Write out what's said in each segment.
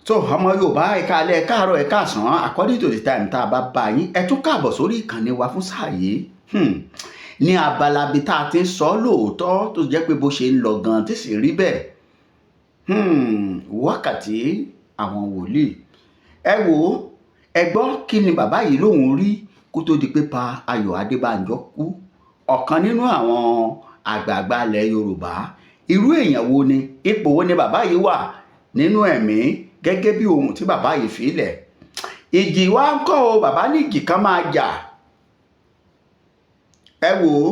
tó ọmọ Yorùbá ẹ̀ka alẹ́ káàárọ̀ ẹ̀ka àsán according to the time tá a bá bá yín ẹ tún káàbọ̀ sórí ìkànnì wa fún sáà yìí ní abala bíi tá a ti ń sọ lóòótọ́ tó jẹ́ pé bó ṣe ń lọ gan tí sì rí bẹ́ẹ̀ wákàtí àwọn wòlíì ẹ wò ó ẹ gbọ́ kí ni bàbá yìí lòun rí kó tó di pé pa Ayọ̀ Adébánjọ kú ọ̀kan nínú àwọn àgbààgbà ilẹ̀ Yorùbá irú èèyàn wo ni ipò wo ni bàbá yìí wà nínú ẹ̀mí gẹ́gẹ́ bí ohun tí bàbá yìí fi lẹ̀ ìjì wa ń kọ́ o bàbá ní ìjì kan máa jà ẹ wò ó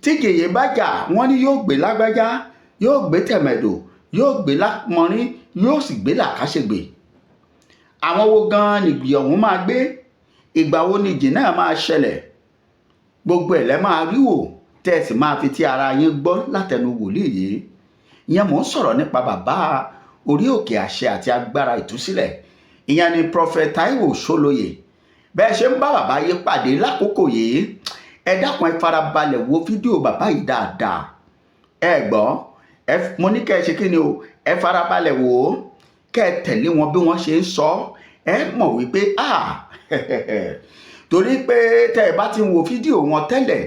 tí gèyè bá jà wọ́n ní yóò gbé lágbájá yóò gbé tẹ̀mẹ̀dò yóò gbé lámọrin yóò sì gbé làkàṣègbè àwọn wo gan-an nìgbì ọ̀hún máa gbé ìgbà wo ni ìjì náà máa ṣẹlẹ̀ gbogbo ẹ̀ lẹ́ máa rí wò tẹ́ ẹ sì máa fi ti ara yín gbọ́ látẹnu wòlíì yìí ìyẹn mò ń sọ̀rọ̀ nípa bàbá orí òkè àṣẹ àti agbára ìtúsílẹ̀ ìyẹn ni Prophet Taiwo Ṣólóyè bẹ́ẹ̀ ṣe ń bá bàbá yìí pàdé lákòókò yìí ẹ dákun ẹ farabalẹ̀ wo fídíò bàbá yìí dáadáa ẹ gbọ́ mo ní kẹ́ ẹ ṣe kí ni o ẹ farabalẹ̀ wò ó kẹ́ ẹ tẹ̀lé wọn bí wọ́n ṣe ń sọ ẹ mọ̀ wípé torí pé tẹ́ ẹ bá ti ń wo fídíò wọn tẹ́lẹ̀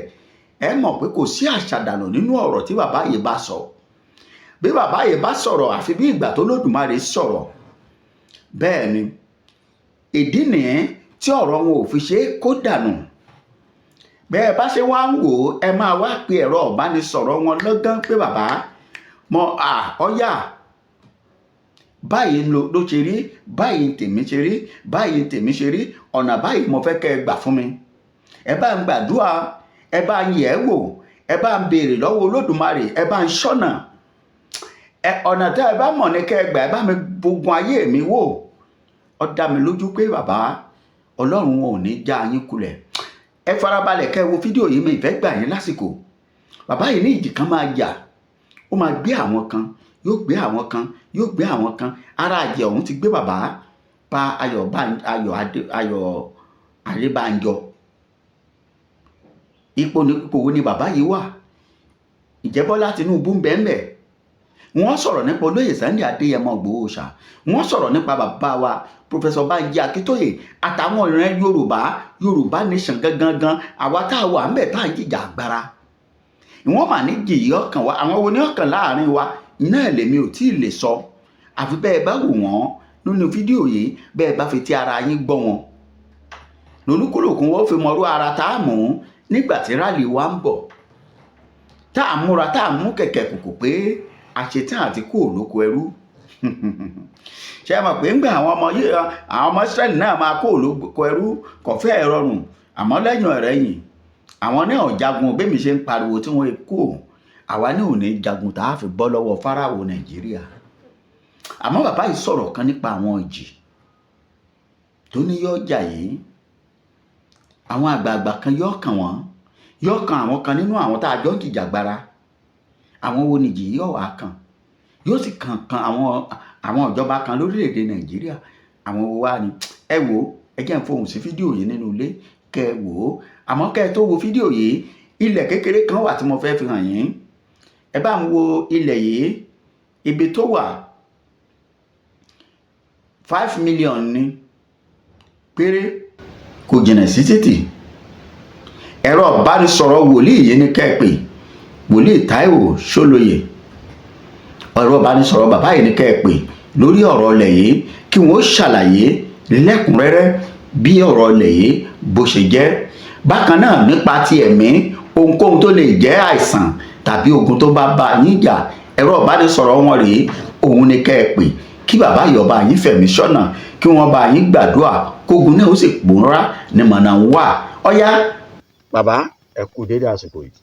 ẹ mọ̀ pé kò sí àṣàdànù nínú ọ̀rọ̀ tí bàbá yìí bá sọ bí bàbá yìí bá sọ̀rọ̀ àfi bí ìgbà tó lódùmarè sọ̀rọ̀ bẹ́ẹ̀ ni ìdí nìyẹn tí ọ̀rọ̀ wọn ò fi ṣe é kó dànù bẹ́ẹ̀ bá ṣe wá ń wò ó ẹ máa wá pe ẹ̀rọ ìbánisọ̀rọ̀ wọn lọ́gán pé bàbá mọ ọ̀yà báyìí ló ṣe rí báyìí tèmi ṣe rí báyìí tèmi ṣe rí ọ̀nà báyìí mo fẹ́ kẹ́ ẹ gbà fún mi ẹ bá ń gbàdúrà ẹ bá ń yẹ̀ ẹ́ wò ẹ bá ń béèrè lọ́wọ́ olódùmarè ẹ bá ń ṣọ́nà ọ̀nà tẹ́ ẹ bá mọ̀ ní kẹ́ ẹ gbà ẹ bá mi gbógun ayé mi wò ó dá mi lójú pé bàbá ọlọ́run wọn ò ní já yín kulẹ̀ ẹ farabalẹ̀ kẹ́ ẹ wo fídíò yìí mi ìfẹ́ gbà yín lásìkò bàbá yìí ní ìjì kan máa jà ó máa gbé àwọn kan yóò gbé àwọn kan yóò gbé àwọn kan ara àjẹ ọ̀hún ti gbé bàbá pa Ayọ̀ Adébánjọ ipò wo ni bàbá yìí wà ìjẹ́ Bọ́lá Tinubu ń bẹ́ẹ̀ bẹ́ẹ̀ wọ́n sọ̀rọ̀ nípa olóyè Sunday Adéyẹmọ Ìgbòho Òòṣà wọ́n sọ̀rọ̀ nípa bàbá wa Professor Banji Akíntóyè àtàwọn ìran Yorùbá nation gangan àwa tá a wà ń bẹ̀ tá à ń jìjà agbára wọ́n mà ní jìyì ọkàn wa àwọn wo ní ọkàn láàrin wa náà lèmi ò tí ì lè sọ àfi bẹ́ẹ̀ bá wò wọ́n nínú fídíò yìí bẹ́ẹ̀ bá fi ti ara yín gbọ́ wọn lolúkúlùkù wọ́n fi mọ̀rú ara tá a mú nígbà tí rálì wa ń bọ̀ tá a múra tá a mú kẹ̀kẹ́ kùkù pé àṣetán àti kú òlóko ẹrú ṣe mọ̀ pé ńgbà àwọn ọmọ Ísírẹ́lì náà máa kó òlóko ẹrú kò fẹ́ rọrùn àmọ́ lẹ́yìn ọ̀rẹ́yìn àwọn náà jagun bẹ́ẹ̀ mi ṣe ń pariwo tí wọ́n kú àwa ní ò ní jagun tá a fi bọ́ lọ́wọ́ Fáráò Nàìjíríà àmọ́ bàbá yìí sọ̀rọ̀ kan nípa àwọn ìjì tó ní yọ́ jà yìí àwọn àgbààgbà kan yọ́ kàn wọ́n yọ́ kan àwọn kan nínú àwọn tá a jọ ń jìjàgbara àwọn wo nìjì yóò wá kan yóò sì kan àwọn ìjọba kan lórílẹ̀‐èdè Nàìjíríà àwọn wo wá ni ẹ wò ó ẹ jẹ́ ń fohùn sí fídíò yìí nínú ilé kẹ́ ẹ wò ó àmọ́ kẹ́ ẹ tó wo fídíò yìí ilẹ̀ kékeré kan wà tí mo fẹ́ fi hàn yín ẹ bá ń wo ilẹ̀ yìí ibi tó wà 5 million ní péré kò jìnnà sí títì ẹ̀rọ ìbánisọ̀rọ̀ wòlíì yìí ní kẹ́ ẹ pè wòlíì Táíwò Ṣólóyè ọ̀rọ̀ ìbánisọ̀rọ̀ bàbá yìí ní kẹ́ ẹ pè lórí ọ̀rọ̀ ilẹ̀ yìí kí wọ́n ṣàlàyé lẹ́kùnrẹ́rẹ́ bí ọ̀rọ̀ ilẹ̀ yìí bó ṣe jẹ́ bákan náà nípa ti ẹ̀mí ohunkóhun tó lè jẹ́ àìsàn tàbí ogun tó bá bá yín jà ẹ̀rọ ìbánisọ̀rọ̀ wọn rèé òun ní kẹ́ ẹ pè kí bàbá yìí bá yín fẹ̀mí ṣọ́nà kí wọ́n bá yín gbàdúrà kógun náà ó sì pòórá ní mọ̀nà ń wà ọ̀yá. bàbá ẹ kú dédé àsìkò yìí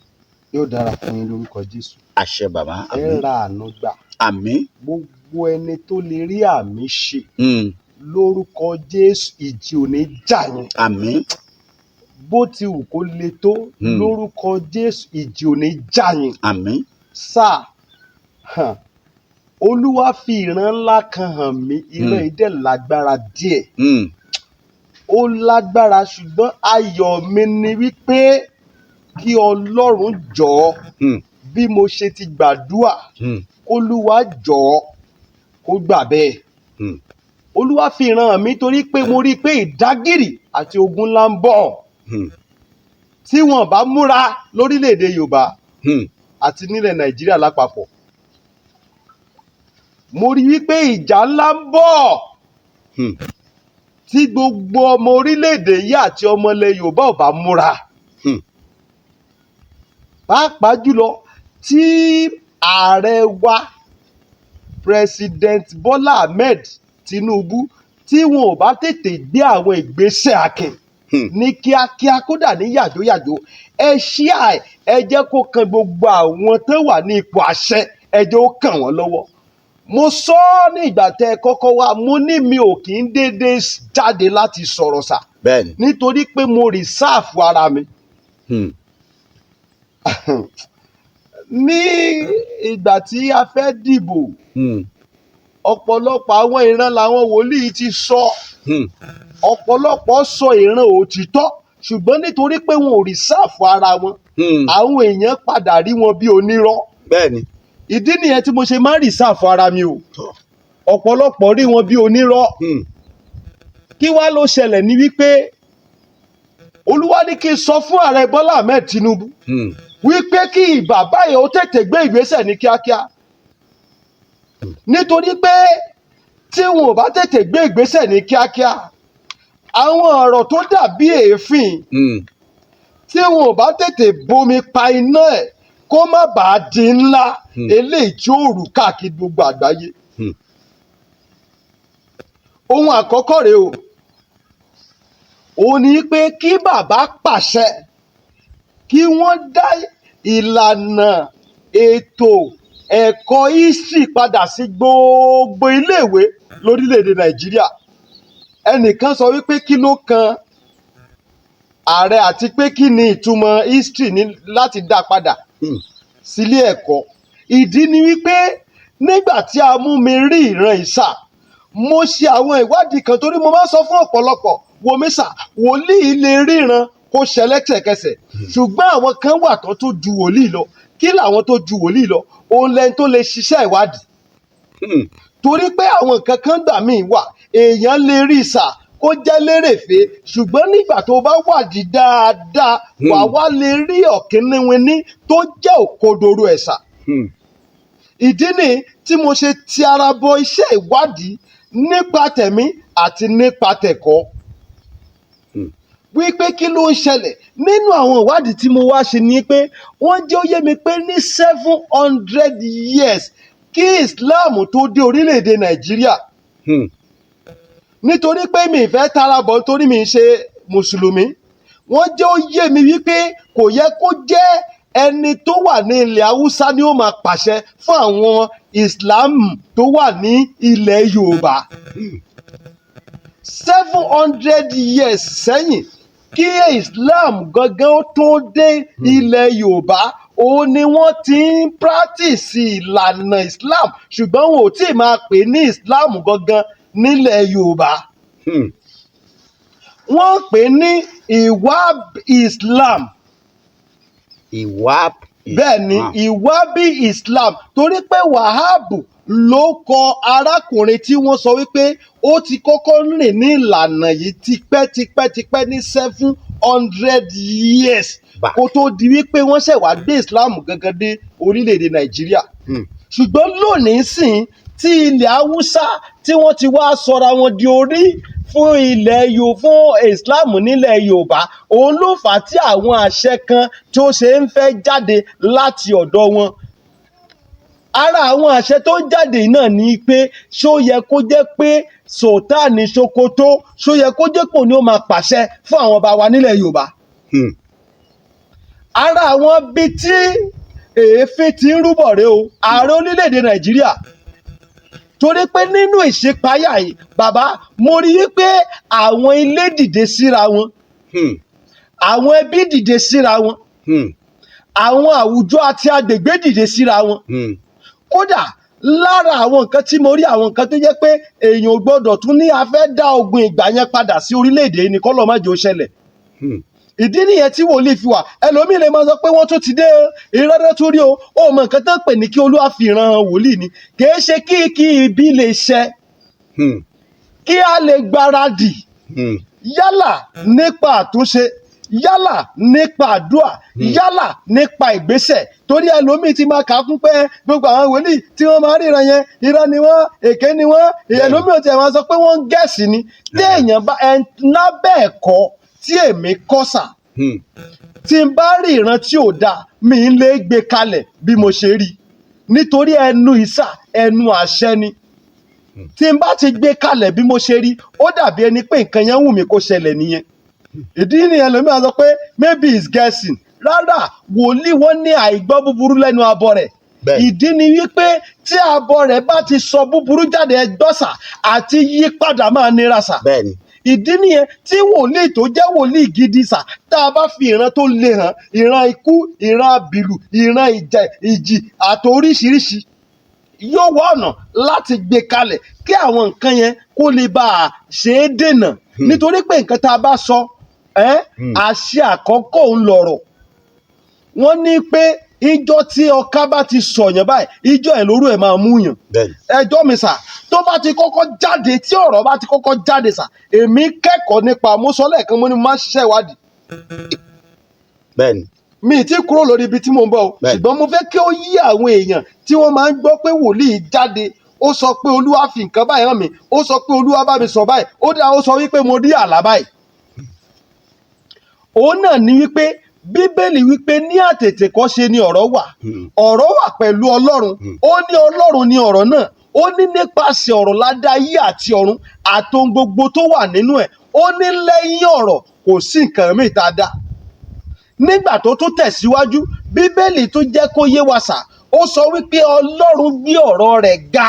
yóò dára fún yín lórúkọ Jésù. àṣẹ bàbá àmín. ẹ ra àánú gbà. àmín. gbogbo ẹni tó lè rí àmì ṣe lórúkọ Jésù ìjì ò ní jà yín. àmín. bó ti wù kó le tó lórúkọ Jésù ìjì ò ní jà yín. àmín. sáà Olúwa fi ìran ńlá kan hàn mí ìran yìí dẹ̀ lágbára díẹ̀. ó lágbára ṣùgbọ́n ayọ̀ mi ni wípé kí Ọlọ́run jọ̀ọ́ bí mo ṣe ti gbàdúrà k'Olúwa jọ̀ọ́ kó gbà bẹ́ẹ̀. Olúwa fi ìran hàn mí torí pé mo rí i pé ìdágìrì àti ogun ńlá ń bọ̀ tí wọn bá múra lórílẹ̀‐èdè Yorùbá àti nílẹ̀ Nàìjíríà lápapọ̀. Mo rí wípé ìjà ńlá ń bọ̀ tí gbogbo ọmọ orílẹ̀‐èdè yìí àti ọmọ ilẹ̀ Yorùbá ò bá múra. Pàápàá jùlọ tí ààrẹ wa President Bola Ahmed Tinubu tí wọn ò bá tètè gbé àwọn ìgbésẹ̀ akin ní kíákíá kódà ní yàjóyàjó. Ẹ ṣíà ẹ jẹ́ kó kan gbogbo àwọn tó wà ní ipò àṣẹ, ẹ jẹ́ ó kàn wọ́n lọ́wọ́. Mo sọ ọ́ ní ìgbà tẹ́ ẹ kọ́kọ́ wá, mo ní mi ò kì í déédéé jáde láti sọ̀rọ̀ sà. Bẹ́ẹ̀ni. Nítorí pé mo rìsáàfù ara mi. Ní ìgbà tí a fẹ́ dìbò, ọ̀pọ̀lọpọ̀ àwọn ìran làwọn wòlíì ti sọ. Ọ̀pọ̀lọpọ̀ sọ ìran òtítọ́ ṣùgbọ́n nítorí pé wọn ò rìsáàfù ara wọn, àwọn èèyàn padà rí wọn bí onírọ́. Bẹ́ẹ̀ni. Ìdí nìyẹn tí mo ṣe máa ń rìsáàfù ara mi o. Ọ̀pọ̀lọpọ̀ rí wọn bí onírọ́. Kí wá ló ṣẹlẹ̀ ní wípé Olúwa ní kí n sọ fún ààrẹ Bọ́lá Ahmed Tinubu wípé kí bàbá yẹn ó tètè gbé ìgbésẹ̀ ní kíákíá. Nítorí pé tí wọn ò bá tètè gbé ìgbésẹ̀ ní kíákíá, àwọn ọ̀rọ̀ tó dàbí èéfín tí wọn ò bá tètè bomi pa iná ẹ̀ kó má bàa di ńlá eléyìí tí ó rù káàkiri gbogbo àgbáyé. Ohun àkọ́kọ́ rèé o, òun ni pé kí bàbá pàṣẹ kí wọ́n dá ìlànà ètò ẹ̀kọ́ history padà sí gbogbo iléèwé lórílẹ̀‐èdè Nàìjíríà. Ẹnìkan sọ wípé kí ló kan ààrẹ àti pé kí ni ìtumọ̀ history ní láti dá padà sílé ẹ̀kọ́. Ìdí ni wípé nígbà tí a mú mi rí ìran ìsà, mo ṣe àwọn ìwádìí kan torí mo máa ń sọ fún ọ̀pọ̀lọpọ̀ wo mẹ́sà wòlíì lè ríran kó ṣẹlẹ́sẹ̀kẹsẹ̀ ṣùgbọ́n àwọn kan wà tó ju wòlíì lọ. Kí làwọn tó ju wòlíì lọ? Òun lẹni tó lè ṣiṣẹ́ ìwádìí. Torí pé àwọn nǹkan kan gbà míì wà èèyàn lè rí ìsà kó jẹ́ lérèfé ṣùgbọ́n nígbà tó bá wádìí dáadáa wà wá lè rí ọ̀kíníwíní tó jẹ́ òkodoro ẹ̀sà. Ìdí ni tí mo ṣe ti ara bọ iṣẹ́ ìwádìí nípa tẹ̀mí àti nípa tẹ̀kọ́. Wípé kí ló ń ṣẹlẹ̀ nínú àwọn ìwádìí tí mo wá ṣe ni pé wọ́n jẹ́ ó yé mi pé ní 700 years kí Islam tó dé orílẹ̀-èdè Nàìjíríà. Nítorí pé mi ìfẹ́ tara bọ̀ nítorí mi ń ṣe mùsùlùmí, wọ́n jẹ́ ó yé mi wípé kò yẹ kó jẹ́ ẹni tó wà ní ilẹ̀ Haúsá ni ó máa pàṣẹ fún àwọn Islam tó wà ní ilẹ̀ Yorùbá. 700 years sẹ́yìn kí Islam gangan ó tó dé ilẹ̀ Yorùbá, òun ni wọ́n ti ń practice ìlànà Islam ṣùgbọ́n wọn ò tí ì máa pè ní Islam gangan nílẹ̀ Yorùbá. Wọ́n pè ní Iwab Islam. Iwab Islam. Bẹ́ẹ̀ ni Iwabi Islam torí pé Wàhábù ló kọ arákùnrin tí wọ́n sọ wípé ó ti kọ́kọ́ rìn ní ìlànà yìí tipẹ́ ní 700 years kó tó di wípé wọ́n ṣẹ̀ wá gbé Islam gangan dé orílẹ̀-èdè Nàìjíríà. Ṣùgbọ́n lónìí sìn tí ilẹ̀ Haúsá tí wọ́n ti wá sọra wọn di orí fún Islam nílẹ̀ Yorùbá, òun ló fà á tí àwọn àṣẹ kan tó ṣe ń fẹ́ jáde láti ọ̀dọ̀ wọn. Ara àwọn àṣẹ tó ń jáde náà ni pé ṣó yẹ kó jẹ́ pé Sultan Sokoto ṣó yẹ kó jẹ́ pò ní ó máa pàṣẹ fún àwọn ọba wa nílẹ̀ Yorùbá. Ara àwọn bí tí èéfín ti ń rúbọ̀ rèé o, ààrẹ orílẹ̀-èdè Nàìjíríà. Torí pé nínú ìṣípayá yìí bàbá mo rí i pé àwọn ilé dìde síra wọn, àwọn ẹbí dìde síra wọn, àwọn àwùjọ àti agbègbè dìde síra wọn. Kódà lára àwọn nǹkan tí mo rí, àwọn nǹkan tó jẹ́ pé èèyàn ò gbọ́dọ̀ tún ní a fẹ́ dá ogun ìgbà yẹn padà sí orílẹ̀-èdè ní kọ́lọ́ má jẹ́ ó ṣẹlẹ̀. Ìdí nìyẹn tí wòlíì fi wà. Ẹlòmíì lè máa sọ pé wọ́n tún ti dé ìrọ́dọ́ tó rí o, ó mọ nǹkan tó ń pè ní kí Olúwa fi ìran wòlíì ni, kìí ṣe kí ibi lè ṣẹ. kí a lè gbáradì yálà nípa àtúnṣe, yálà nípa àdúrà, yálà nípa ìgbésẹ̀. Torí ẹlòmíì ti máa kà á kún pé gbogbo àwọn wòlíì tí wọ́n máa ríran yẹn irọ́ ni wọ́n, èké ni wọ́n. Ẹlòmíì ò tiẹ̀ máa sọ pé wọ́n ń gẹ̀ẹ́sì ni. Tí èèyàn bá lábẹ́ ẹ̀kọ́ tí èmi kọ́ sà, tí n bá rí ìran tí ò dáa mi ń lè gbé kalẹ̀ bí mo ṣe rí, nítorí ẹnu ìsà ẹnu àṣẹ ni. Tí n bá ti gbé kalẹ̀ bí mo ṣe rí, ó dàbí ẹni pé nǹkan yẹn wù mí kó ṣẹlẹ̀ nìyẹn. Ìdí nìyẹn lómi àá sọ pé maybe it's guessing. Rárá, wòlíì wọ́n ní àìgbọ́ búburú lẹ́nu abọ́ rẹ̀. Ìdí ni wípé tí abọ́ rẹ̀ bá ti sọ búburú jáde ẹgbọ́sà àti yí padà máa nira sà. Ìdí nìyẹn tí wòlíì tó jẹ́ wòlíì gidi sà, tá a bá fi ìran tó le hàn, ìran ikú, ìran àbìlù, ìran ìjì àti oríṣiríṣi, yóò wá ọ̀nà láti gbé kalẹ̀ kí àwọn nǹkan yẹn kó lè bá a ṣe é dènà. Nítorí pé nǹkan tá a bá sọ àṣẹ àkọ́kọ́ ń lọ̀rọ̀. Wọ́n ní pé ìjọ tí ọká bá ti sọ̀yàn báyìí, ìjọ ẹ̀ lórú ẹ̀ máa mú yàn. Ẹjọ́ mi sà, tó bá ti kọ́kọ́ jáde, tí ọ̀rọ̀ bá ti kọ́kọ́ jáde sà, èmi kẹ́kọ̀ọ́ nípa àmúsọ́lẹ̀ kan mo ní máa ń ṣiṣẹ́ ìwádìí. Mi ì tí kúrò lórí ibi tí mò ń bọ̀ o, ṣùgbọ́n mo fẹ́ kí ó yí àwọn èèyàn tí wọ́n máa ń gbọ́ pé wòlíì jáde, ó sọ pé Olúwa fi nǹkan báyìí hàn mí, ó sọ pé Olúwa bá mi sọ báyìí, ó sọ wípé mo rí àlá báyìí. Òun náà ni wípé Bíbélì wípé ní àtètèkọ́ṣe ni ọ̀rọ̀ wà, ọ̀rọ̀ wà pẹ̀lú Ọlọ́run, ó ní Ọlọ́run ni ọ̀rọ̀ náà, ó ní nípasẹ̀ ọ̀rọ̀ la dá ayé àti ọ̀run àtohun gbogbo tó wà nínú ẹ̀, ó ní lẹ́yìn ọ̀rọ̀ kò sí nǹkan mìíràn tá a dá. Nígbà tó tún tẹ̀síwájú, Bíbélì tún jẹ́ kó yé wa sà, ó sọ wípé Ọlọ́run gbé ọ̀rọ̀ rẹ̀ ga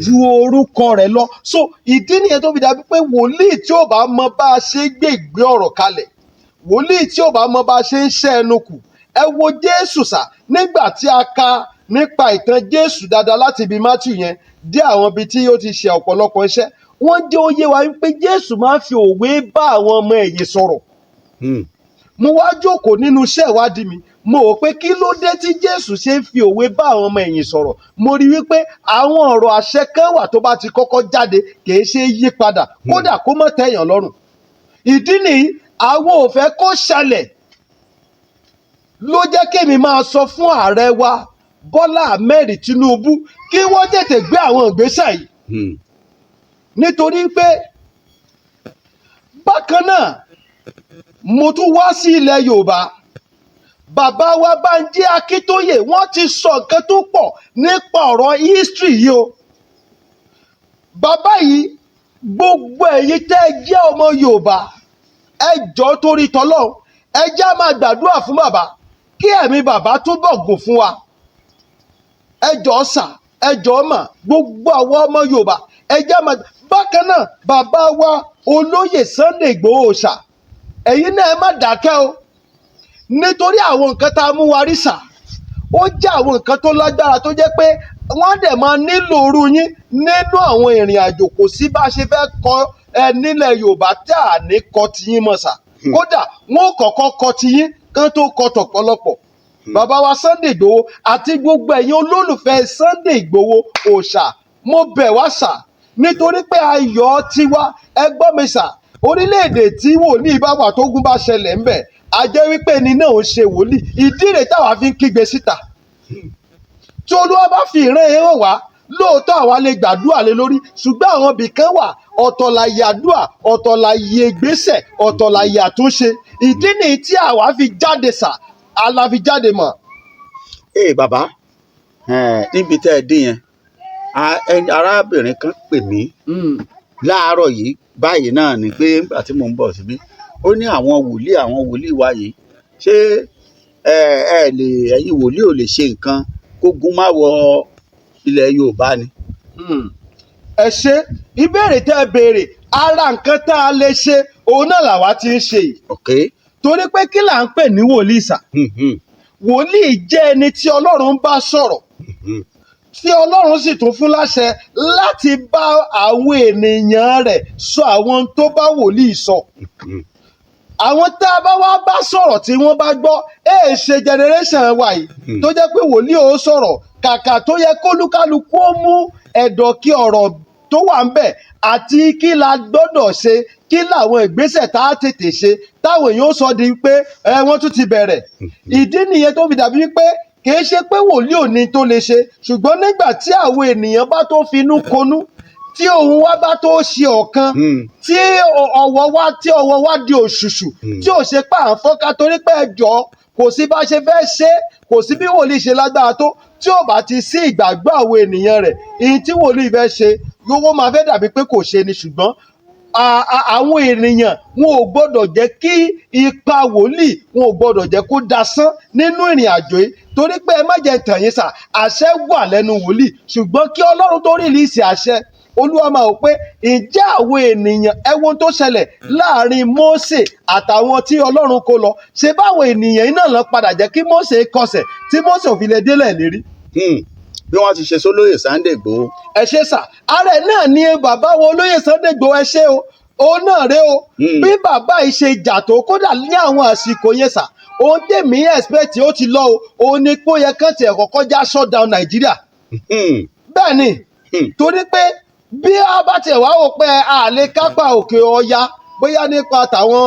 ju orúkọ rẹ̀ lọ. So ìdí nìyẹn tó fi dàbí pé wòlíì tí ò bá mọ bá a ṣe gbé ọ̀rọ̀ kalẹ̀, wòlíì tí ò bá mọ bá a ṣe ń ṣẹ́ ẹnu kù. Ẹ wo Jésù sà, nígbà tí a ka nípa ìtàn Jésù dáadáa láti ibi Matthew yẹn dé àwọn ibi tí ó ti ṣe ọ̀pọ̀lọpọ̀ iṣẹ́, wọ́n jẹ́ ó yé wa wípé Jésù máa ń fi òwe bá àwọn ọmọ ẹ̀yìn sọ̀rọ̀. Mo wá jókòó nínú iṣẹ́ ìwádìí mi, mo rò pé kí ló dé tí Jésù ṣe ń fi òwe bá àwọn ọmọ ẹ̀yìn sọ̀rọ̀. Mo rí wípé àwọn ọ̀rọ̀ àṣẹ kan wà tó bá ti kọ́kọ́ jáde kì í ṣe yí padà, kódà kó má tẹ̀yàn lọ́rùn. Ìdí nìyí àwọn ò fẹ́ kó ṣẹlẹ̀ ló jẹ́ kémi máa sọ fún ààrẹ wa Bọ́lá Ahmed Tinubu kí wọ́n tètè gbé àwọn ìgbésẹ̀ yìí. Nítorí pé bákan náà mo tún wá sí ilẹ̀ Yorùbá, bàbá wa Bánjí Akíntóyè wọ́n ti sọ nǹkan tó pọ̀ nípa ọ̀rọ̀ history yìí o. Bàbá yìí, gbogbo ẹ̀yin tẹ́ ẹ jẹ́ ọmọ Yorùbá, ẹ jọ̀ọ́ torí tọ́lọ́run, ẹ jẹ́ á máa gbàdúrà fún bàbá kí ẹ̀mí bàbá túbọ̀ gùn fún wa. Ẹ jọ̀ọ́ sà, ẹ jọ̀ọ́ mà, gbogbo àwọn ọmọ Yorùbá ẹ jẹ́ á máa. Bákan náà bàbá wa Olóyè Sunday Ìgbòho Òòṣà, ẹ̀yin náà ẹ má dákẹ́ o, nítorí àwọn nǹkan tá a mú wa rí sà, ó jẹ́ àwọn nǹkan tó lágbára tó jẹ́ pé wọ́n dẹ̀ máa nílò irú yín nínú àwọn ìrìn àjò. Kò sí bá a ṣe fẹ́ kọ́ nílẹ̀ Yorùbá tí à ní kọ́ tiyín mọ̀ sà, kódà wọ́n kọ́kọ́ kọ́ tiyín kán tó kọ́ tọ̀pọ̀lọpọ̀. Bàbá wa Sunday Ìgbòho àti gbogbo ẹ̀yin olólùfẹ́ Sunday Ìgbòho Òòṣà, mo bẹ̀ wá sà, nítorí pé ayọ̀ tiwa, ẹ gbọ́ mi sà, orílẹ̀-èdè tí wòlíì bá wà tógun bá ṣẹlẹ̀ ńbẹ̀, a jẹ́ wípé ẹni náà ń ṣe wòlíì. Ìdí rẹ̀ táwa fi ń kígbe síta. Tí Olúwa bá fi ìran ẹ̀ hàn wá, lóòótọ́ àwa lè gbàdúrà lé lórí, ṣùgbọ́n àwọn ibì kan wà, ọ̀tọ̀ láyé àdúrà, ọ̀tọ̀ láyé ìgbésẹ̀, ọ̀tọ̀ láyé àtúnṣe. Ìdí nìyí tí àwa fi jáde sà, àla fi jáde mọ̀. Bàbá, níbi tẹ́ ẹ dé yẹn, arábìnrin kan pè mí láàárọ̀ yìí báyìí náà ni pé nígbà tí mò ń bọ̀ síbí, ó ní àwọn wòlíì wa yìí, ṣé ẹ̀yin wòlíì ò lè ṣe nǹkan kógun má wọ ilẹ̀ Yorùbá ni? Ẹ ṣe ìbéèrè tẹ́ ẹ béèrè, ara nǹkan tá a lè ṣe òun náà làwa ti ń ṣe yìí. Torí pé kí là ń pè ní wòlíì sà? Wòlíì jẹ́ ẹni tí Ọlọ́run bá sọ̀rọ̀, tí Ọlọ́run sì tún fún láṣẹ láti bá àwọn ènìyàn rẹ̀ sọ àwọn tó bá wòlíì sọ. Àwọn tá a bá wá bá sọ̀rọ̀ tí wọ́n bá gbọ́, ṣe generation wa yìí tó jẹ́ pé wòlíì ó sọ̀rọ̀, kàkà tó yẹ kólúkálukú ó mú ẹ̀dọ̀ kí ọ̀rọ̀ tó wà ń bẹ̀ àti kí la gbọ́dọ̀ ṣe, kí làwọn ìgbésẹ̀ tá a tètè ṣe táwọn èèyàn sọ di pé wọ́n tún ti bẹ̀rẹ̀. Ìdí nìyẹn tó fi dàbí wípé kìí ṣe pé wòlíì ò ní tó lè ṣe, ṣùgbọ́n nígbà tí àwọn ènìyàn bá tó finú konú, tí ohùn wa bá tó ṣe ọ̀kan, tí ọwọ́ wa di òṣùṣù, tí ò ṣe pé à ń fọ́nká torí pé ẹjọ́ kò sí bá ṣe fẹ́ ṣe, kò sí bí wòlíì ṣe lágbára tó, tí ò bá ti sí ìgbàgbọ́ àwọn ènìyàn rẹ̀, ìyìn tí wòlíì fẹ́ ṣe yóò máa fẹ́ dàbí pé kò ṣe ni. Ṣùgbọ́n àwọn ènìyàn wọn ò gbọ́dọ̀ jẹ́ kí ipa wòlíì wọn ò gbọ́dọ̀ jẹ́ kó dasán nínú ìrìn àjò yìí, torí pé ẹ má jẹ́ tàn yín sà, àṣẹ wà lẹ́nu wòlíì, ṣùgbọ́n kí Ọlọ́run tó rìlíìsì àṣẹ, Olúwa máa wò pé ǹjẹ́ àwọn ènìyàn, ẹ wo tó ṣẹlẹ̀ láàrin Mósè àtàwọn tí Ọlọ́run kó lọ, ṣe báwọn ènìyàn iná lọ padà jẹ́ kí Mósè kọsẹ̀ tí Mósè ò fi lè délẹ̀ lérí. Bí wọ́n ti ṣe sólóyè Sunday Igboho. Ẹ ṣe sà, ààrẹ náà ni bàbá wo olóyè Sunday Igboho, ẹ ṣe o, òun náà rè o. Bí bàbá yìí ṣe jà tó, kódà ní àwọn àsìkò yẹn sà, ohun tèmi expect ó ti lọ o, òun ni pé ó yẹ kán tiẹ̀ kọ́kọ́ já shut down Nàìjíríà. Bẹ́ẹ̀ ni, torí pé bí a bá tiẹ̀ wá wò pé a lè kápá òkè ọya bóyá nípa tàwọn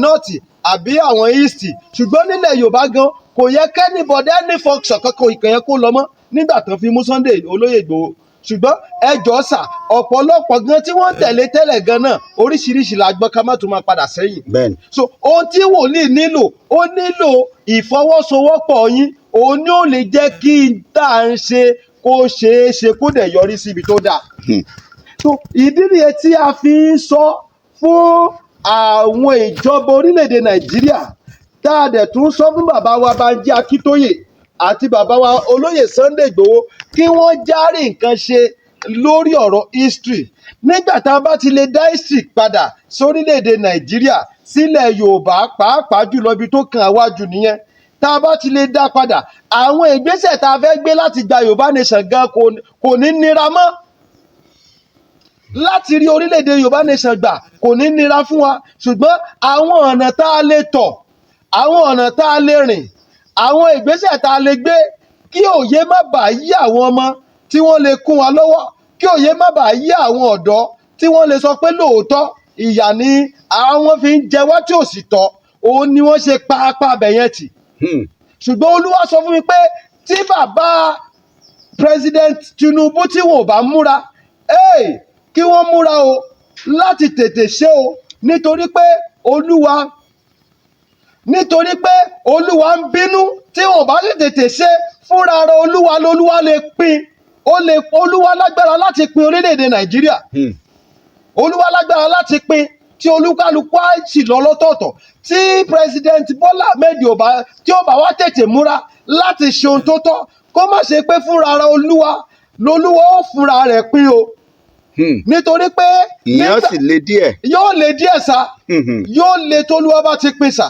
nọ́ọ̀tì àbí àwọn east, ṣùgbọ́n nílẹ̀ Yorùbá gan kò yẹ kẹ́nìbọ̀dẹ́ ní function kankan ìkẹyẹ kó lọ mọ́ nígbà tán fi mú Sunday olóyè Igboho. Ṣùgbọ́n ẹjọ́ sà, ọ̀pọ̀lọpọ̀ gan tí wọ́n tẹ̀lé tẹ́lẹ̀ gan náà oríṣiríṣi la gbọ́, ká má tún máa padà sẹ́yìn. Bẹ́ẹ̀ni. So ohun tí wòlíì nílò, ó nílò ìfọwọ́sowọ́pọ̀ yín, òun ni ó lè jẹ́ kí n tá à ń ṣe kó ṣeé ṣe kó dẹ̀ yọrí síbi tó dáa. So ìdí nìyẹn tí a fi ń sọ fún àwọn ìjọba orílẹ̀-èdè Nàìjíríà, tá a dẹ̀ tún sọ fún bàbá wa Bánjí Akíntóyè àti bàbá wa olóyè Sunday Igboho kí wọ́n járe nǹkan ṣe lórí ọ̀rọ̀ history. Nígbà tá a bá ti lè dá history padà sórílẹ̀-èdè Nàìjíríà, sílẹ̀ Yorùbá pàápàá jùlọ ibi tó kàn wájú nìyẹn, tá a bá ti lè dá padà, àwọn ìgbésẹ̀ tá a fẹ́ gbé láti gba Yorùbá nation gan kò ní nira mọ́. Láti rí orílẹ̀-èdè Yorùbá nation gbà kò ní nira fún wa, ṣùgbọ́n àwọn ọ̀nà tá a lè tọ̀, àwọn ọ̀nà tá a lè rìn, àwọn ìgbésẹ̀ tá a lè gbé, kí òye má bàa yí àwọn ọmọ tí wọ́n lè kún wa lọ́wọ́, kí òye má bàa yí àwọn ọ̀dọ́ tí wọ́n lè sọ pé lóòótọ́ ìyà ni àwọn fi ń jẹ wá tí ò sì tọ́, òun ni wọ́n ṣe pa abẹ̀yẹn tì. Ṣùgbọ́n Olúwa sọ fún mi pé tí bàbá President Tinubu tí wọn ò bá múra, kí wọ́n múra o láti tètè ṣe o, nítorí pé Olúwa ń bínú tí wọn ò bá lè tètè ṣe fúnra ara Olúwa lè pín, Olúwa lágbára láti pín orílẹ̀-èdè Nàìjíríà. Olúwa lágbára láti pín tí olúkálukú á sì lọ lọ́tọ̀ọ̀tọ̀, tí President Bọ́lá Ahmed tí ó bá wá tètè múra láti ṣe ohun tó tọ́, kó má ṣe pé fúnra ara Olúwa ó fúnra rẹ̀ pín o. Nítorí pé ìyẹn sì le díẹ̀. Yóò le díẹ̀ sá, yóò le tólúwa bá ti pín sá,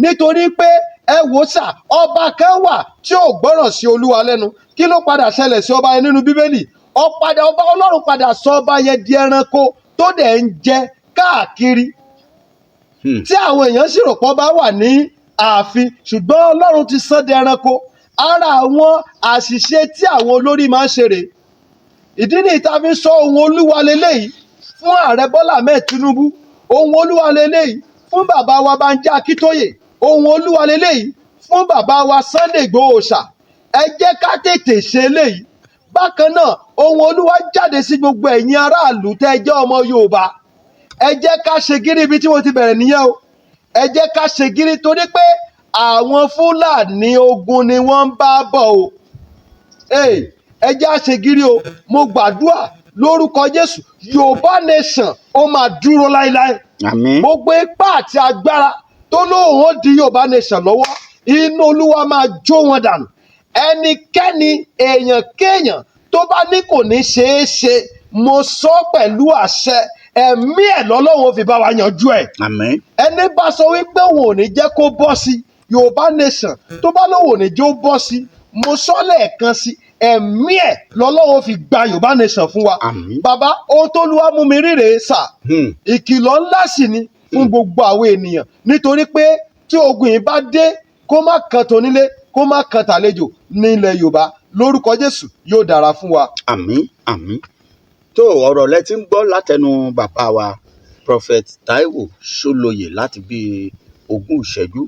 nítorí pé ẹ wò sá, ọba kan wà tí ò gbọ́ràn sí Olúwa lẹ́nu. Kí ló padà ṣẹlẹ̀ sí ọba yẹn nínú Bíbélì? Ọba Ọlọ́run padà sọ ọba yẹn di ẹranko tó dẹ̀ ń jẹ káàkiri, tí àwọn èèyàn sì rò pé ọba wà ní ààfin, ṣùgbọ́n Ọlọ́run ti sọ di ẹranko. Ara àwọn àṣìṣe tí àwọn olórí máa ń ṣe rèé. Ìdí nìyí tá a fi sọ ohun Olúwa leléyìí fún ààrẹ Bọ́lá Ahmed Tinubu, ohun Olúwa leléyìí fún bàbá wa Bánjí Akíntóyè, ohun Olúwa leléyìí fún bàbá wa Sunday Igboho ṣà. Ẹ jẹ́ ká tètè ṣe eléyìí. Bákan náà, ohun Olúwa jáde sí gbogbo ẹ̀yin aráàlú tẹ́ ẹ jẹ́ ọmọ Yorùbá. Ẹ jẹ́ ká ṣe gírí ibi tí mo ti bẹ̀rẹ̀ nìyẹn o. Ẹ jẹ́ ká ṣe gírí torí pé àwọn Fúlàní ogun ni wọ́n ń bá bọ̀ o. Ẹ jẹ́ á ṣe gírí o. Mo gbàdúrà lórúkọ Jésù, Yorùbá nation ó máa dúró láéláé. Àmín. Gbogbo ipá àti agbára tó lóun ó di Yorùbá nation lọ́wọ́, inú Olúwa máa jó wọn dànù. Ẹnikẹ́ni, èèyàn kéèyàn tó bá ní kò ní ṣeé ṣe, mo sọ pẹ̀lú àṣẹ, ẹ̀mí ẹ̀ lọ́lọ́run fi bá wa yanjú ẹ̀. Àmín. Ẹni bá sọ wípé òun ò ní jẹ́ kó bọ́ sí Yorùbá nation, tó bá lóun ò ní jẹ́ ó bọ́ sí, mo sọ lẹ́ẹ̀kan sí, ẹ̀mí ẹ̀ lọ́lọ́run fi gba Yorùbá nation fún wa. Àmín. Bàbá, ohun tó Olúwa mú mi ríre sà, ìkìlọ̀ ńlá sì ni fún gbogbo àwọn ènìyàn, nítorí pé tí ogun yìí bá dé, kó má kan tonílé, kó má kan tàlejò ní ilẹ̀ Yorùbá. Lórúkọ Jésù yóò dára fún wa. Àmín. Àmín. tó ọ̀rọ̀ lẹ ti ń gbọ́ látẹnu bàbá wa Prophet Taiwo Ṣólóyè láti bí 20 ìṣẹ́jú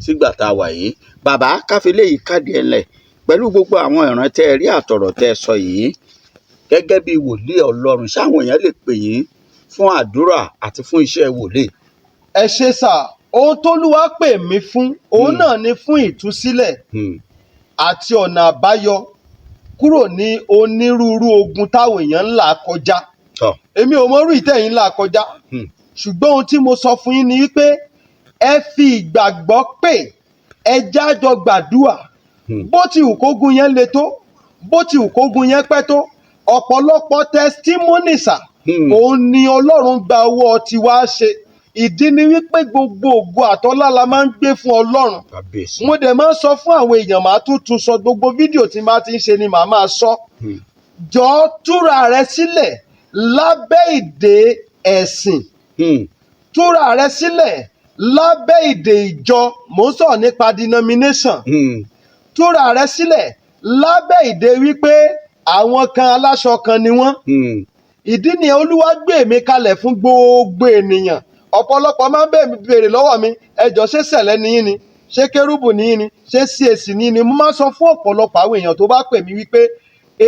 sígbà tá a wà yìí. Bàbá káfílẹ̀ yìí káàdì ẹ̀lẹ̀ pẹ̀lú gbogbo àwọn ìran tẹ́ ẹ rí àtọ̀rọ̀ tẹ́ ẹ sọ yìí gẹ́gẹ́ bí wòlíì Ọlọ́run, ṣáwọn èèyàn lè pè yín fún àdúrà àti fún iṣẹ́ wòlíì? ẹ ṣe sà, ohun t'Olúwa pè mí fún òun náà ni fún ìtúsílẹ̀ àti ọ̀nà àbáyọ kúrò ní onírúurú ogun táwọn èèyàn ń là kọjá. Èmi ò mọrú ìtẹ̀yìn là kọjá, ṣùgbọ́n ohun tí mo sọ fún yín ni wípé ẹ fi ìgbàgbọ́ pè, ẹ jájọ gbàdúà. Bó ti wù kógun yẹn le tó, bó ti wù kógun yẹn pẹ́ tó, ọ̀pọ̀lọpọ̀ testimonies òun ni Ọlọ́run gba owó tiwa ṣe. Ìdí ni wípé gbogbo ògo àtọ́lá la máa ń gbé fún Ọlọ́run. Mo dẹ̀ máa ń sọ fún àwọn èèyàn, màá tún sọ, gbogbo fídíò tí màá ti ń ṣe ni màá máa sọ. Jọ̀ọ́ túra rẹ sílẹ̀ lábẹ́ ìdè ẹ̀sìn. Túra rẹ sílẹ̀ lábẹ́ ìdè ìjọ. Mò ń sọ̀rọ̀ nípa denomination. Túra rẹ sílẹ̀ lábẹ́ ìdè wípé àwọn kan aláṣọ kan ni wọ́n. Ìdí ni Olúwa gbé mi kalẹ̀ fún gbogbo ènìyàn. Ọ̀pọ̀lọpọ̀ máa ń béèrè lọ́wọ́ mi, ẹjọ́ ṣé sẹ̀lẹ̀ ni yín ni, ṣé kérúbù ni yín ni, ṣé CAC ni yín ni. Mo máa ń sọ fún ọ̀pọ̀lọpọ̀ àwọn èèyàn tó bá pè mí wípé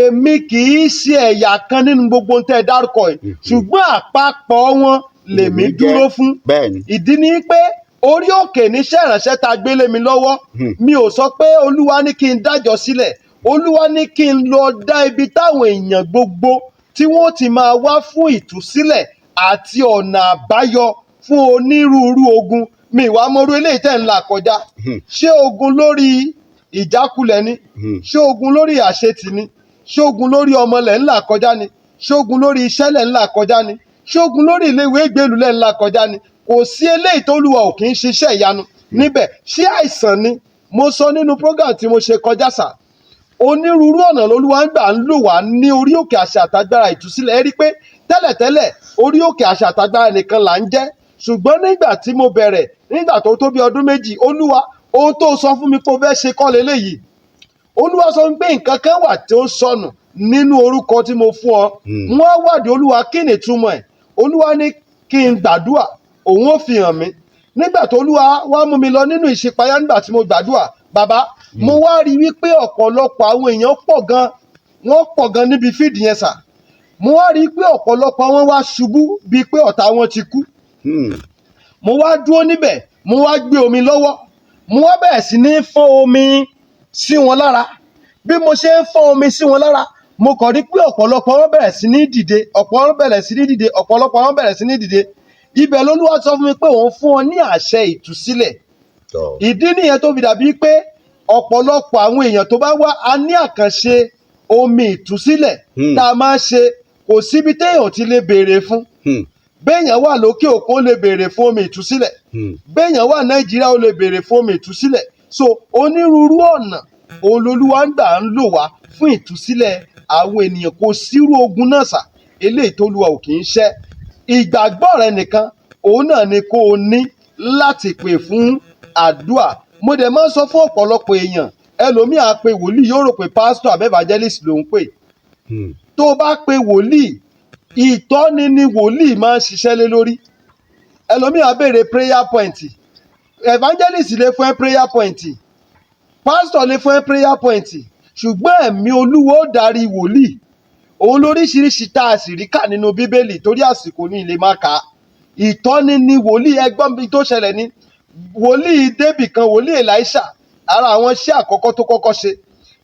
èmi kì í ṣe ẹ̀yà kan nínú gbogbo ohun tẹ́ ẹ dárúkọ yìí, ṣùgbọ́n àpapọ̀ wọn lèmi dúró fún. Ìdí ni pé orí òkè níṣẹ́ ìránṣẹ́ tá a gbélé mi lọ́wọ́. Mi ò sọ pé Olúwa ní kí n dájọ́ sílẹ̀, Olúwa ní kí n lọ dá ibi táwọn èèyàn gbogbo tí wọ́n ti máa wá fún ìtúsílẹ̀ àti ọ̀nà àbáyọ fún onírúurú ogun. Mi ìwà mọ́rú eléyìí tẹ̀ ń là kọjá. Ṣé ogun lórí ìjákulẹ̀ ni? Ṣé ogun lórí àṣetì ni? Ṣé ogun lórí ọmọ lẹ̀ ń là kọjá ni? Ṣé ogun lórí iṣẹ́ lẹ̀ ń là kọjá ni? Ṣé ogun lórí iléèwé ìgbélú lẹ̀ ń là kọjá ni? Kò sí eléyìí tó Olúwa ò kì í ṣiṣẹ́ ìyanu níbẹ̀. Ṣé àìsàn ni? Mo sọ nínú program tí mo ṣe kọjá sà, onírúurú ọ̀nà l'Olúwa ń gbà ń lò wá ní orí òkè àṣẹ àtagbára ìtúsílẹ̀. Ẹ rí i pé tẹ́lẹ̀tẹ́lẹ̀ orí òkè àṣẹ àtagbára nìkan là ń jẹ́, ṣùgbọ́n nígbà tí mo bẹ̀rẹ̀, nígbà tó tó bí ọdún méjì, Olúwa ohun tó sọ fún mi pé ó fẹ́ ṣe kọ́ leléyìí. Olúwa sọ pé nǹkan kan wà tí ó sọnù nínú orúkọ tí mo fún ọ. Wọ́n wádìí Olúwa kí ni ìtumọ̀ ẹ̀. Olúwa ní kí n gbàdúà, òun ó fi hàn mí. Nígbà tó Olúwa wá mú mi lọ nínú ìṣípayá, nígbà tí mo gbàdúà, bàbá, mo wá rí wípé ọ̀pọ̀lọpọ̀ àwọn èèyàn wọ́n pọ̀ gan níbi fídì yẹn sà. Mo wá rí pé ọ̀pọ̀lọpọ̀ wọn wá ṣubú bíi pé ọ̀tá wọn ti kú. Mo wá dúró níbẹ̀, mo wá gbé omi lọ́wọ́, mo wá bẹ̀rẹ̀ sí ní fọ́n omi sí wọn lára. Bí mo ṣe ń fọ́n omi sí wọn lára, mo kàn rí pé ọ̀pọ̀lọpọ̀ wọn bẹ̀rẹ̀ sí ní dìde, ọ̀pọ̀lọpọ̀ wọn bẹ̀rẹ̀ sí ní dìde. Ibẹ̀ l'Olúwa sọ fún mi pé òun fún ọ ní àṣẹ ìtúsílẹ̀. Ìdí nìyẹn tó fi dàbí pé ọ̀pọ̀lọpọ̀ àwọn èèyàn tó bá wá, a ní àkànṣe omi ìtúsílẹ̀ tá a máa ṣe. Kò síbi téèyàn ti lè béèrè fún. Béèyàn wà lókè òkun ó lè béèrè fún omi ìtúsílẹ̀. Béèyàn wà Nàìjíríà ó lè béèrè fún omi ìtúsílẹ̀. So onírúurú ọ̀nà Olúwa ń gbà ń lò wá fún ìtúsílẹ̀ àwọn ènìyàn. Kò sírú ogun náà sà eléyìí tó Olúwa ò kì í ṣẹ́. Ìgbàgbọ́ rẹ nìkan òun náà ni kó o ní láti pè fún àdúà. Mo dẹ̀ máa ń sọ fún ọ̀pọ̀lọpọ̀ èèyàn, ẹlòmíà pe wòlíì yóò rò pé pásítọ̀ àbí evangelist ló ń pè. Tó bá pe wòlíì, ìtọ́ni ni wòlíì máa ń ṣiṣẹ́ lé lórí. Ẹlòmíà béèrè prayer point, evangelist lè fún ẹ prayer point, pásítọ̀ lè fún ẹ prayer point, ṣùgbọ́n ẹ̀mí Olúwa ó darí wòlíì. Òun lóríṣiríṣi tá a sì rí kà nínú Bíbélì, torí àsìkò ní ilé máa kà á. Ìtọ́ni ni wòlíì. Ẹgbọ́n mi tó ṣẹlẹ̀ ní wòlíì débì kan, wòlíì Èlíṣà, ara àwọn iṣẹ́ àkọ́kọ́ tó kọ́kọ́ ṣe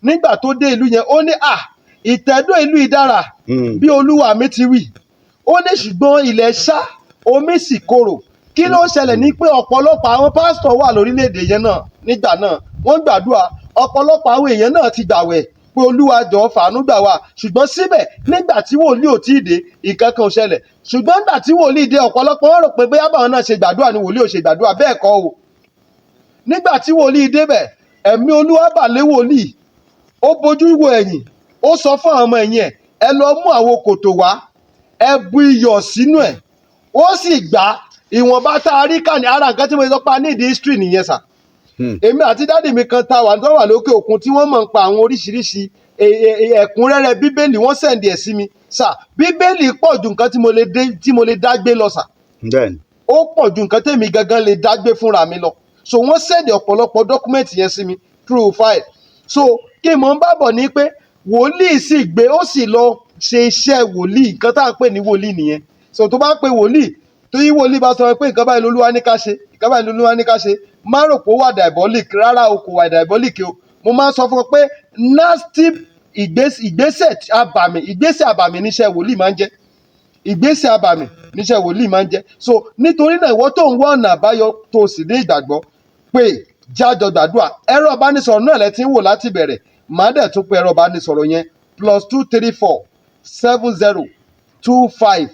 nígbà tó dé ìlú yẹn, ó ní ìtẹ́dó ìlú ìdára bí Olúwa mi ti wí. Ó ní ṣùgbọ́n ilẹ̀ ṣá, omi sì korò. Kí ló ṣẹlẹ̀ ní pé ọ̀pọ̀lọpọ̀ àwọn pásítọ̀ wà lórílẹ̀‐èdè yẹn náà nígbà náà, wọ́n gbàdúrà. Ọ̀pọ̀lọpọ̀ àwọn èèyàn náà ti gbàwẹ̀ pé Olúwa jọ̀ọ́ fàánú gbà wá, ṣùgbọ́n síbẹ̀ nígbà tí wòlíì ò tí ì dé, nǹkan kan ò ṣẹlẹ̀. Ṣùgbọ́n nígbà tí wòlíì dé, ọ̀pọ̀lọpọ̀ wọn rò pé bóyá báwọn náà ṣe gbàdúrà ni wòlíì ò ṣe gbàdúrà. Bẹ́ẹ̀ kọ́ o. Nígbà tí wòlíì débẹ̀, ẹ̀mí Olúwa bà lé wòlíì. Ó bojú wo ẹ̀yìn, ó sọ fún àwọn ọmọ ẹ̀yìn ẹ̀, ẹ lọ mú àwo kòtò wá, ẹ bu iyọ̀ sínú ẹ̀. Ó sì gbà ìwọ̀nba tá a rí kà ní ara nǹkan tí mo sọ pa ní ìdí history nìyẹn sà. Èmi àti dádì mi kan ta wà lókè òkun tí wọ́n mọ̀ ń pa àwọn oríṣiríṣi ẹ̀kúnrẹ́rẹ́ Bíbélì, wọ́n sẹ̀ǹdì ẹ̀ sí mi. sà bíbélì pọ̀ ju nǹkan tí mo lè dágbé lọ sà. bẹ́ẹ̀ni. Ó pọ̀ ju nǹkan tèmi gangan lè dágbé fúnra mi lọ. So wọ́n sẹ́ẹ̀dì ọ̀pọ̀lọpọ̀ dọ́kúmẹ̀ntì yẹn sí mi through file. So kí mo ń bábọ̀ ni pé wòlíì sì gbé ó sì lọ ṣe iṣẹ́ wòlíì, nǹkan tá à ń pè ní wòlíì nìyẹn. So tó bá ń pe wòlíì, tó yí wòlíì bá sọ pé nǹkan báyìí lolúwa ní ká ṣe, nǹkan báyìí lolúwa ní ká ṣe, má rò pé ó wà diabolic, rárá o, kò wà diabolic o. Mo máa ń sọ fún ọ pé nasty ìgbésẹ̀ àbàmì níṣẹ́ wòlíì máa ń jẹ́. Ìgbésẹ̀ àbàmì níṣẹ́ wòlíì máa ń jẹ́. So nítorí náà ìwọ tó ń wá ọ̀nà àbáyọ tó sì ní ìgbàgbọ́ pé jájọ gbàdúrà. Ẹ̀rọ ìbánisọ̀rọ̀ náà lẹ ti ń wò láti bẹ̀rẹ̀. Màá dẹ̀ tún pe ẹ̀rọ ìbánisọ̀rọ̀ yẹn +234 70 25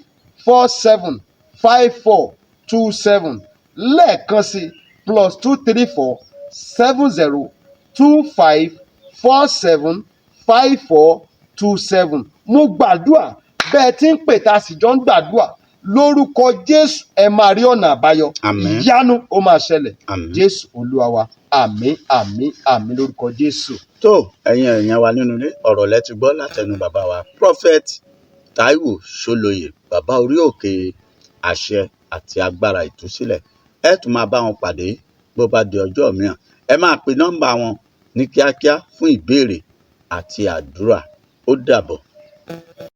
47 5427 lẹ́ẹ̀kan sí +234 70 25 47 5427. Mo gbàdúrà bẹ́ẹ̀ tí ń pè tá a sì jọ ń gbàdúrà lórúkọ Jésù ẹ máa rí ọ̀nà àbáyọ. Àmín. Ìyanu ó máa ṣẹlẹ̀. Àmín. Jésù Olúwa wa. Àmín àmín àmín lórúkọ Jésù. tó ẹ̀yin èèyàn wa nínú ilé ọ̀rọ̀ lẹ ti gbọ́ látẹnu bàbá wa Prophet Taiwo Ṣólóyè, bàbá orí òkè àṣẹ àti agbára ìtúsílẹ̀. Ẹ tún máa bá wọn pàdé bó bá di ọjọ́ mìíràn. Ẹ máa pe nọ́mbà wọn ní kíákíá fún ìbéèrè àti àdúrà. Ó dàbọ̀.